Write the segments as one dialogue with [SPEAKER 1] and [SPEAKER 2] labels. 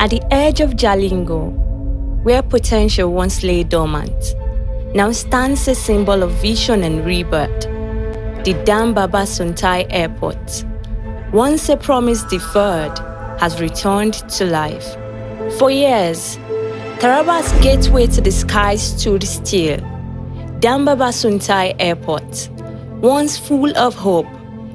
[SPEAKER 1] At the edge of Jalingo, where potential once lay dormant, now stands a symbol of vision and rebirth, the Dambaba Suntai Airport. Once a promise deferred, has returned to life. For years, Taraba's gateway to the skies stood still. Dambaba Suntai Airport, once full of hope,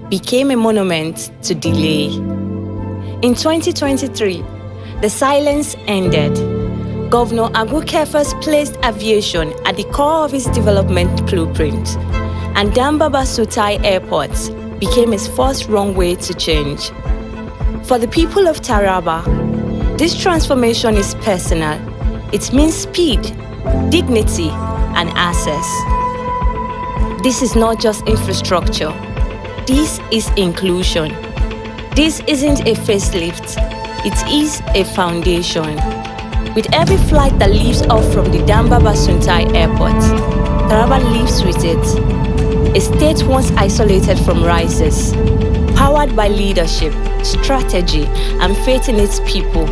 [SPEAKER 1] became a monument to delay. In 2023, the silence ended. Governor Kefas placed aviation at the core of his development blueprint, and Dambaba Suntai Airport became his first runway to change. For the people of Taraba, this transformation is personal. It means speed, dignity, and access. This is not just infrastructure. This is inclusion. This isn't a facelift. It is a foundation. With every flight that leaves off from the Dambaba Suntai Airport, Taraba lives with it. A state once isolated from rises, powered by leadership, strategy, and faith in its people.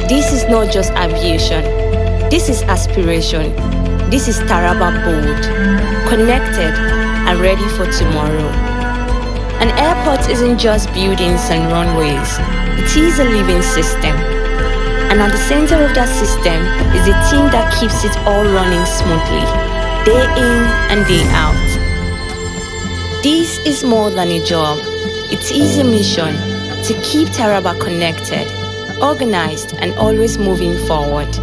[SPEAKER 1] This is not just aviation. This is aspiration. This is Taraba bold, connected, and ready for tomorrow. An airport isn't just buildings and runways. It is a living system. And at the center of that system is a team that keeps it all running smoothly, day in and day out. This is more than a job. It is a mission to keep Taraba connected, organized, and always moving forward.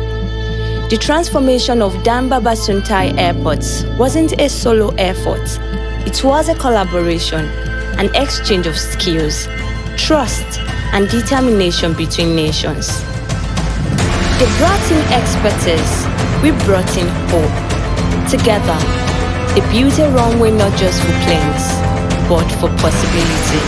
[SPEAKER 1] The transformation of Dambaba Suntai Airport wasn't a solo effort. It was a collaboration, an exchange of skills, trust, and determination between nations. They brought in expertise, we brought in hope. Together, they built a runway not just for planes, but for possibility.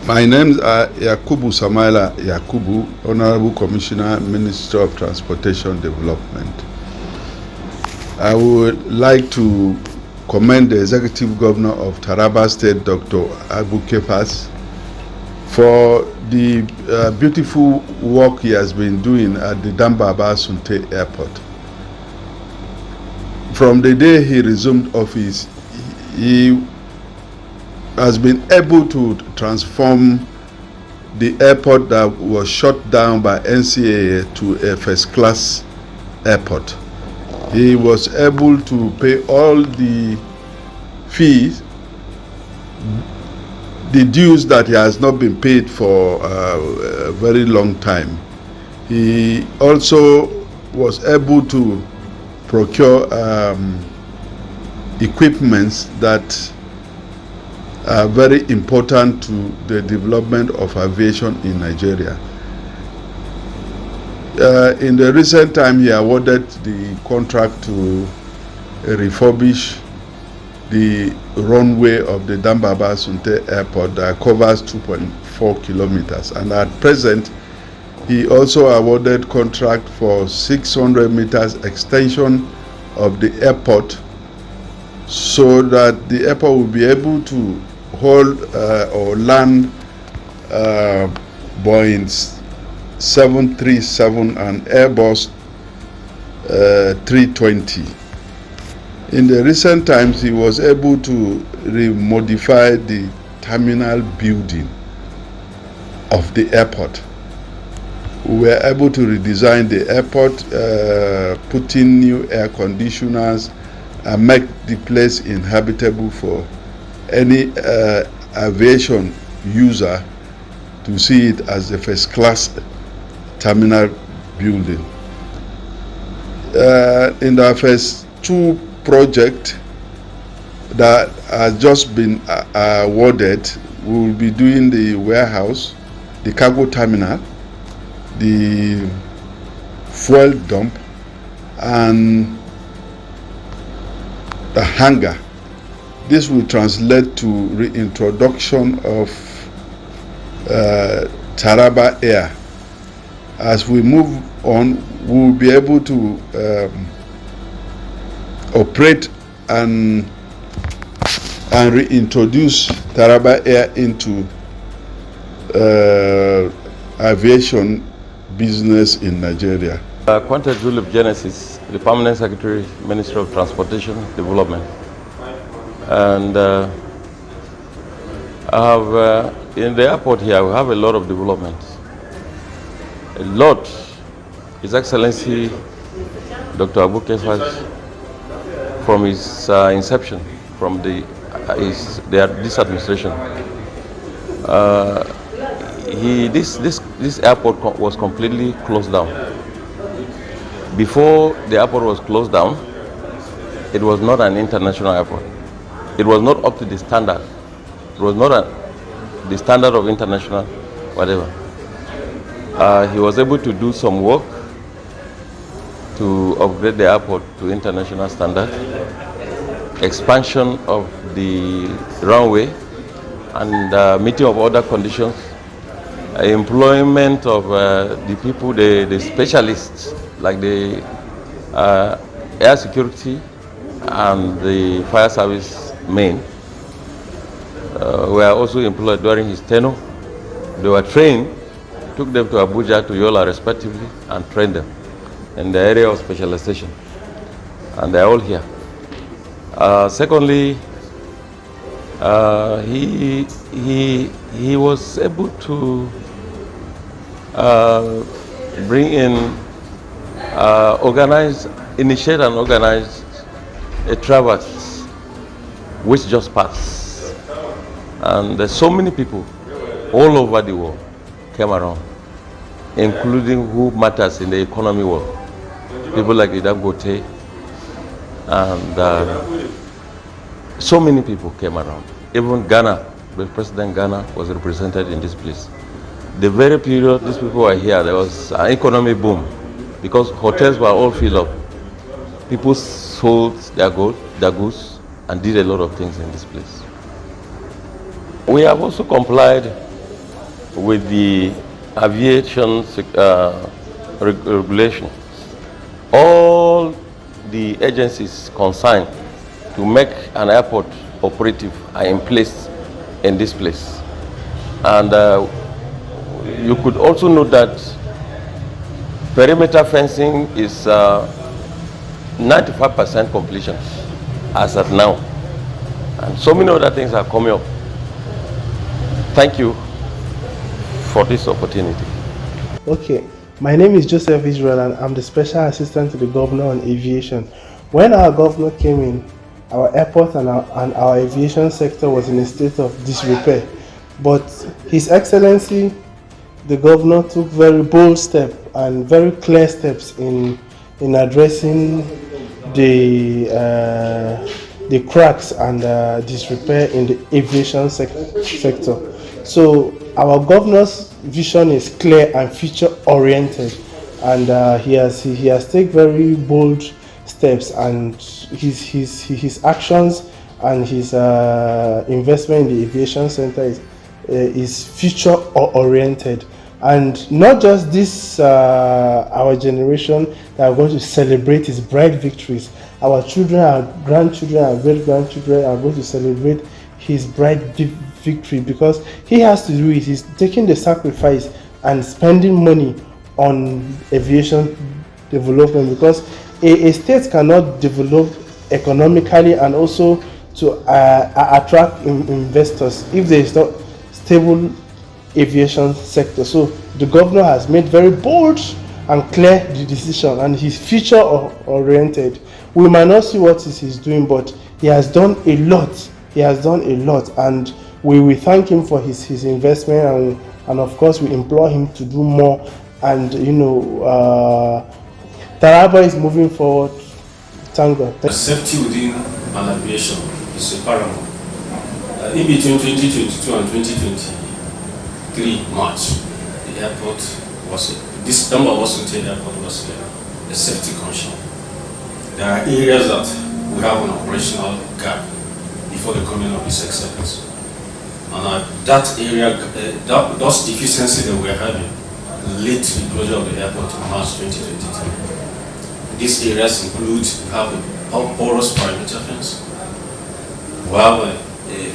[SPEAKER 2] My name is Yakubu Samaila Yakubu, Honorable Commissioner, Minister of Transportation Development. I would like to commend the Executive Governor of Taraba State, Dr. Kefas, for the beautiful work he has been doing at the Dambaba Suntai Airport. From the day he resumed office, he has been able to transform the airport that was shut down by NCAA to a first-class airport. He was able to pay all the fees, the dues that he has not been paid for a very long time. He also was able to procure equipments that are very important to the development of aviation in Nigeria. In the recent time, he awarded the contract to refurbish the runway of the Dambaba Suntai Airport that covers 2.4 kilometers. And at present, he also awarded contract for 600 meters extension of the airport so that the airport will be able to hold or land Boeing 737 and Airbus 320. In the recent times, he was able to modify the terminal building of the airport. We were able to redesign the airport, put in new air conditioners, and make the place inhabitable for any aviation user to see it as a first-class terminal building. In our first two projects that has just been awarded, we will be doing the warehouse the cargo terminal, the fuel dump, and the hangar. This will translate to reintroduction of Taraba Air. As we move on, we will be able to operate and reintroduce Taraba Air into aviation business in Nigeria.
[SPEAKER 3] Quantum Julep Genesis, the Permanent Secretary, Ministry of Transportation Development. And I have, in the airport here, we have a lot of developments. A lot. His Excellency, Dr. Abu Kefas, from his inception, from this administration, this airport was completely closed down. Before the airport was closed down, it was not an international airport. It was not up to the standard. It was not the standard of international, whatever. He was able to do some work to upgrade the airport to international standard, expansion of the runway, and meeting of other conditions, employment of the people, the specialists, like the air security and the fire service main, were also employed during his tenure. They were trained, took them to Abuja, to Yola respectively, and trained them in the area of specialization. And they're all here. Secondly, he was able to bring in, initiate and organize a traverse which just passed. And there's so many people all over the world came around, including who matters in the economy world. People like Dangote, and so many people came around. Even Ghana, the President Ghana was represented in this place. The very period these people were here, there was an economic boom because hotels were all filled up. People sold their gold, their goods, and did a lot of things in this place. We have also complied with the aviation regulations. All the agencies concerned to make an airport operative are in place in this place. And you could also note that perimeter fencing is 95% completion as at now. And so many other things are coming up. Thank you for this opportunity.
[SPEAKER 4] Okay, my name is Joseph Israel and I'm the Special Assistant to the Governor on Aviation. When our governor came in, our airport and our aviation sector was in a state of disrepair. But His Excellency, the governor, took very bold steps and very clear steps in addressing the cracks and disrepair in the aviation sector. So our governor's vision is clear and future-oriented, and he has taken very bold steps, and his actions and his investment in the aviation center is future-oriented. And not just this, our generation that are going to celebrate his bright victories. Our children, our grandchildren, our great-grandchildren are going to celebrate his bright victory, because he has to do it. He's taking the sacrifice and spending money on aviation development, because a state cannot develop economically and also to attract investors if there is not stable aviation sector. So the governor has made very bold and clear the decision, and he's future oriented. We might not see what he's doing, but he has done a lot. He has done a lot, and we thank him for his investment, and of course we implore him to do more. And Taraba is moving forward. Thank God.
[SPEAKER 5] Safety within an aviation is a paramount. In between 2022 and 2023 March, the airport was, this Damba Wasunte airport was a safety concern. There are areas that we have an operational gap before the coming of His Excellency. And that area, those deficiencies that we're having led to the closure of the airport in March 2023. These areas include, we have a porous perimeter fence, we have a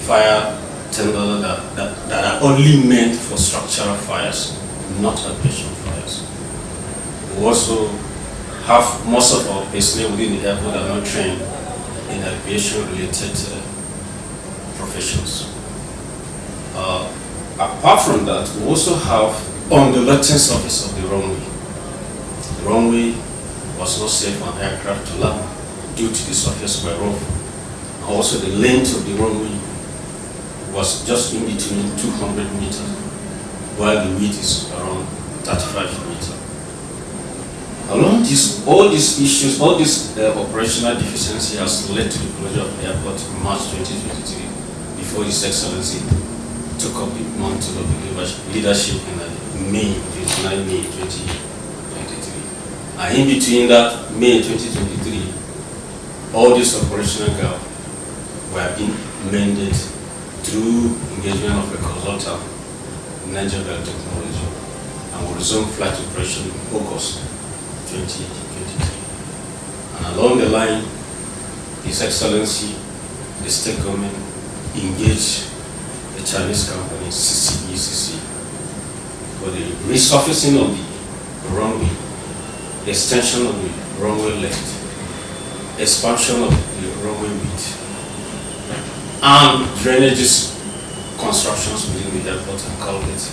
[SPEAKER 5] fire tender that are only meant for structural fires, not aviation fires. We also have most of our personnel within the airport are not trained in aviation-related professions. Apart from that, we also have on the landing surface of the runway. The runway was not safe for an aircraft to land due to the surface were rough. Also, the length of the runway was just in between 200 meters, while the width is around 35 meters. Along this, all these issues, all this operational deficiency has led to the closure of the airport in March 2023, before His Excellency took up the mantle of the leadership in May 2023. And in between that, May 2023, all these operational gaps were being mended through engagement of a consultant, Nigeria Technology, and will resume flight operation in August 2023. And along the line, His Excellency, the state government, engaged the Chinese company CCECC for the resurfacing of the runway, extension of the runway length, expansion of the runway width, and drainages constructions within the airport and culverts.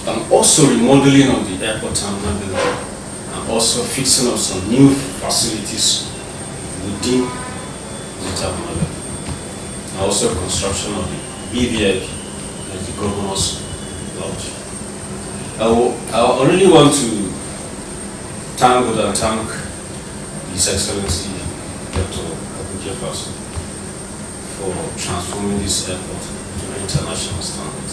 [SPEAKER 5] And also remodeling of the airport terminal building, and also fixing of some new facilities within the terminal level. And also construction of the BVIP, like the Governor's Lodge. I really want to thank God and thank His Excellency Dr. Kefas for transforming this airport to an international standard.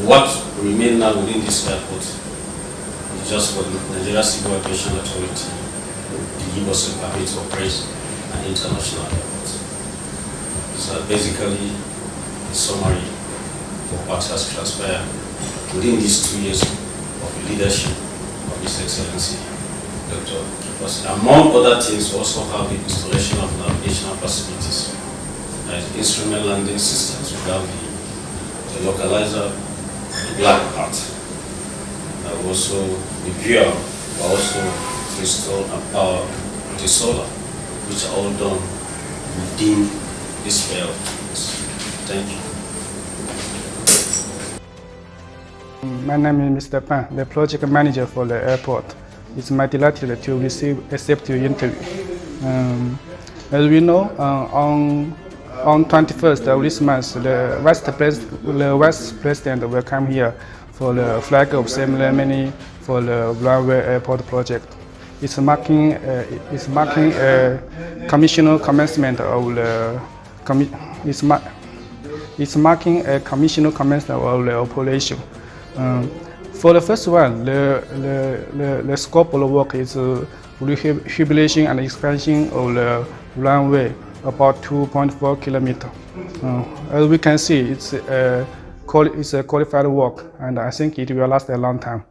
[SPEAKER 5] What remains now within this airport is just for the Nigeria Civil Aviation Authority to give us a permit to operate an international airport. So basically, a summary of what has transpired within these 2 years of the leadership of His Excellency Dr. Kefas. Among other things, we also have the installation of navigational facilities, like instrument landing systems. We have the localizer, the black part, also the viewer, also install and power the solar, which are all done within this sphere of things. Thank you.
[SPEAKER 6] My name is Mr. Pan, the project manager for the airport. It's my delight to accept your interview. As we know, on 21st of this month, the Vice President will come here for the flag of ceremony for the runway airport project. It's marking a commissioner commencement of the operation. For the first one, the scope of the work is rehabilitation and expansion of the runway about 2.4 kilometers. As we can see, it's a qualified work, and I think it will last a long time.